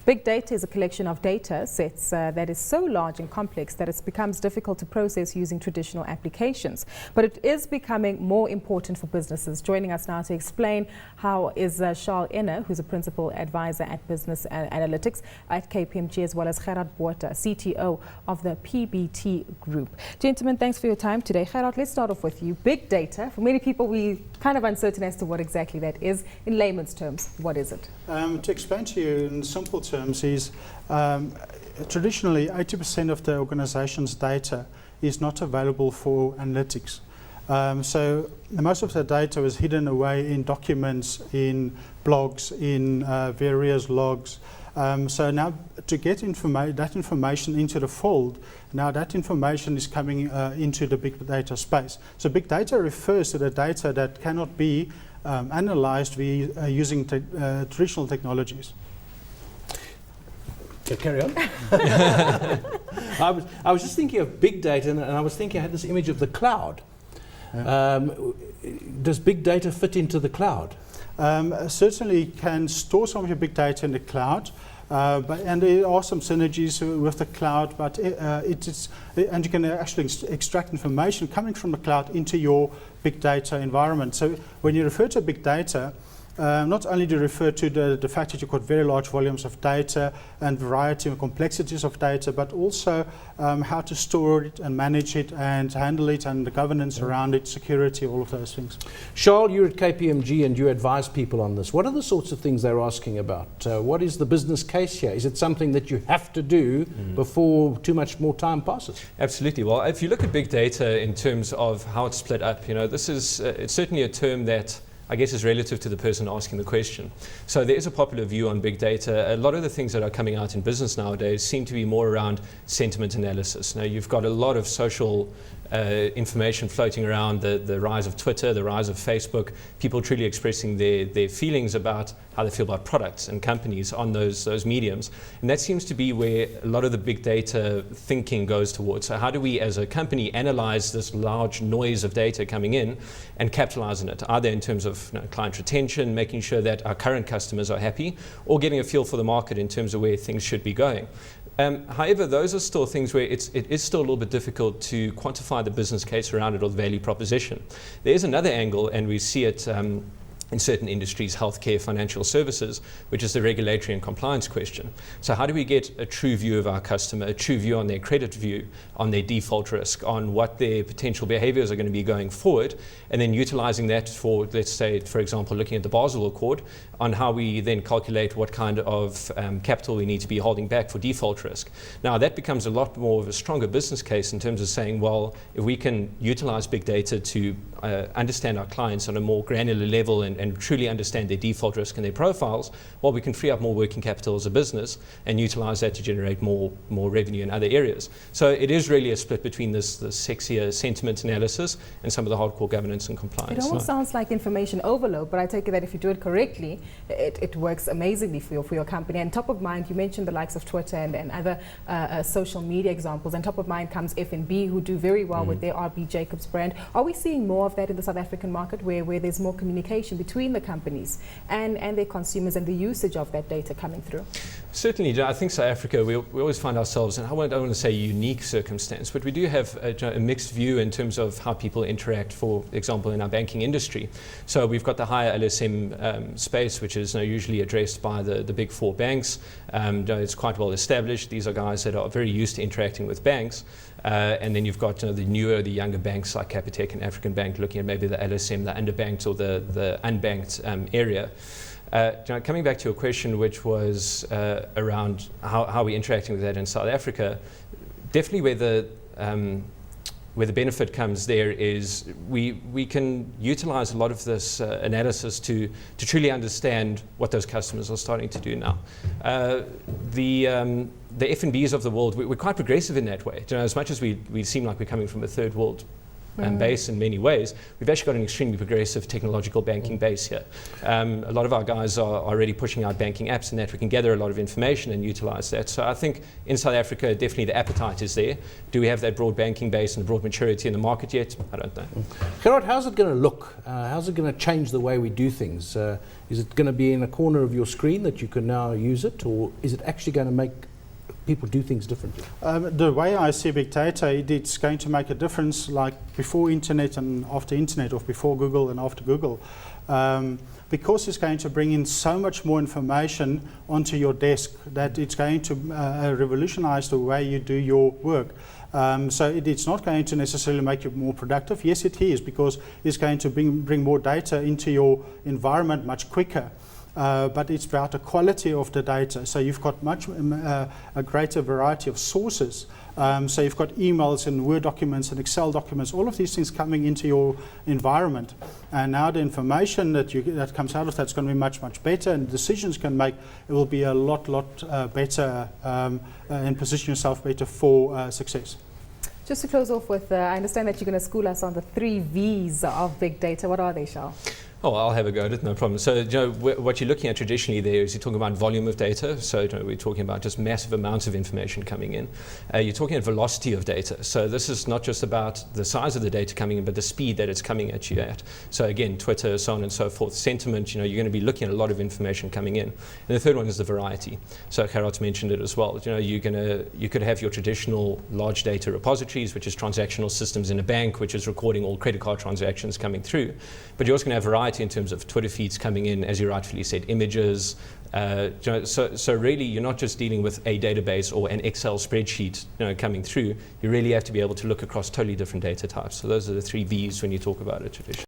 Big data is a collection of data sets that is so large and complex that it becomes difficult to process using traditional applications. But it is becoming more important for businesses. Joining us now to explain how is Charles Enner, who's a principal advisor at Business Analytics at KPMG, as well as Gerard Botha, CTO of the PBT Group. Gentlemen, thanks for your time today. Gerard, let's start off with you. Big data, for many people, we're kind of uncertain as to what exactly that is. In layman's terms, what is it? To explain to you in simple terms is traditionally 80% of the organization's data is not available for analytics. So most of the data is hidden away in documents, in blogs, in various logs. So now to get that information into the fold, now that information is coming into the big data space. So big data refers to the data that cannot be analyzed using traditional technologies. Yeah, carry on. I was just thinking of big data, and I was thinking I had this image of the cloud. Yeah. Does big data fit into the cloud? Certainly can store some of your big data in the cloud. And there are some synergies with the cloud, but and you can actually extract information coming from the cloud into your big data environment. So when you refer to big data, not only do you refer to the fact that you've got very large volumes of data and variety and complexities of data, but also how to store it and manage it and handle it and the governance around it, security, all of those things. Charles, you're at KPMG and you advise people on this. What are the sorts of things they're asking about? What is the business case here? Is it something that you have to do before too much more time passes? Absolutely. Well, if you look at big data in terms of how it's split up, this is it's certainly a term that I guess is relative to the person asking the question. So there is a popular view on big data. A lot of the things that are coming out in business nowadays seem to be more around sentiment analysis. Now you've got a lot of social information floating around, the rise of Twitter, the rise of Facebook, people truly expressing their feelings about how they feel about products and companies on those mediums. And that seems to be where a lot of the big data thinking goes towards. So how do we as a company analyze this large noise of data coming in and capitalize on it, either in terms of client retention, making sure that our current customers are happy, or getting a feel for the market in terms of where things should be going. However, those are still things where it is still a little bit difficult to quantify the business case around it or the value proposition. There is another angle, and we see it in certain industries, healthcare, financial services, which is the regulatory and compliance question. So how do we get a true view of our customer, a true view on their credit view, on their default risk, on what their potential behaviors are going to be going forward, and then utilizing that for, let's say, for example, looking at the Basel Accord, on how we then calculate what kind of capital we need to be holding back for default risk. Now that becomes a lot more of a stronger business case in terms of saying, well, if we can utilize big data to understand our clients on a more granular level and truly understand their default risk and their profiles, well, we can free up more working capital as a business and utilize that to generate more revenue in other areas. So it is really a split between this sexier sentiment analysis and some of the hardcore governance and compliance. It almost sounds like information overload, but I take it that if you do it correctly, it works amazingly for your company. And top of mind, you mentioned the likes of Twitter and other social media examples, and top of mind comes F&B, who do very well with their RB Jacobs brand. Are we seeing more of that in the South African market where there's more communication between the companies and their consumers and the usage of that data coming through? Certainly, I think South Africa, we always find ourselves, and I don't want to say unique circumstance, but we do have a mixed view in terms of how people interact, for example, in our banking industry. So we've got the higher LSM space, which is usually addressed by the big four banks. It's quite well established. These are guys that are very used to interacting with banks. And then you've got the younger banks like Capitec and African Bank looking at maybe the LSM, the underbanked or the unbanked area. Coming back to your question, which was around how we're interacting with that in South Africa, definitely where the benefit comes there is we can utilize a lot of this analysis to truly understand what those customers are starting to do now. The F&Bs of the world, we're quite progressive in that way. As much as we seem like we're coming from a third world base in many ways, we've actually got an extremely progressive technological banking base here. A lot of our guys are already pushing out banking apps and that we can gather a lot of information and utilize that. So I think in South Africa, definitely the appetite is there. Do we have that broad banking base and the broad maturity in the market yet? I don't know. Gerard, how's it going to look? How's it going to change the way we do things? Is it going to be in a corner of your screen that you can now use it, or is it actually going to make people do things differently? The way I see big data, it's going to make a difference like before internet and after internet, or before Google and after Google. Because it's going to bring in so much more information onto your desk that it's going to revolutionize the way you do your work. So it's not going to necessarily make you more productive. Yes, it is, because it's going to bring more data into your environment much quicker. But it's about the quality of the data. So you've got much a greater variety of sources. So you've got emails and Word documents and Excel documents, all of these things coming into your environment. And now the information that comes out of that's going to be much, much better, and decisions can make, it will be a lot better and position yourself better for success. Just to close off with, I understand that you're going to school us on the 3 V's of big data. What are they, Charles? Oh, I'll have a go at it, no problem. So, what you're looking at traditionally there is you're talking about volume of data. So, we're talking about just massive amounts of information coming in. You're talking about velocity of data. So, this is not just about the size of the data coming in, but the speed that it's coming at you at. So, again, Twitter, so on and so forth. Sentiment, you're going to be looking at a lot of information coming in. And the third one is the variety. So, Gerard's mentioned it as well. You could have your traditional large data repositories, which is transactional systems in a bank, which is recording all credit card transactions coming through. But you're also going to have variety in terms of Twitter feeds coming in, as you rightfully said, images. So really, you're not just dealing with a database or an Excel spreadsheet coming through. You really have to be able to look across totally different data types. So those are the 3 V's when you talk about it traditionally.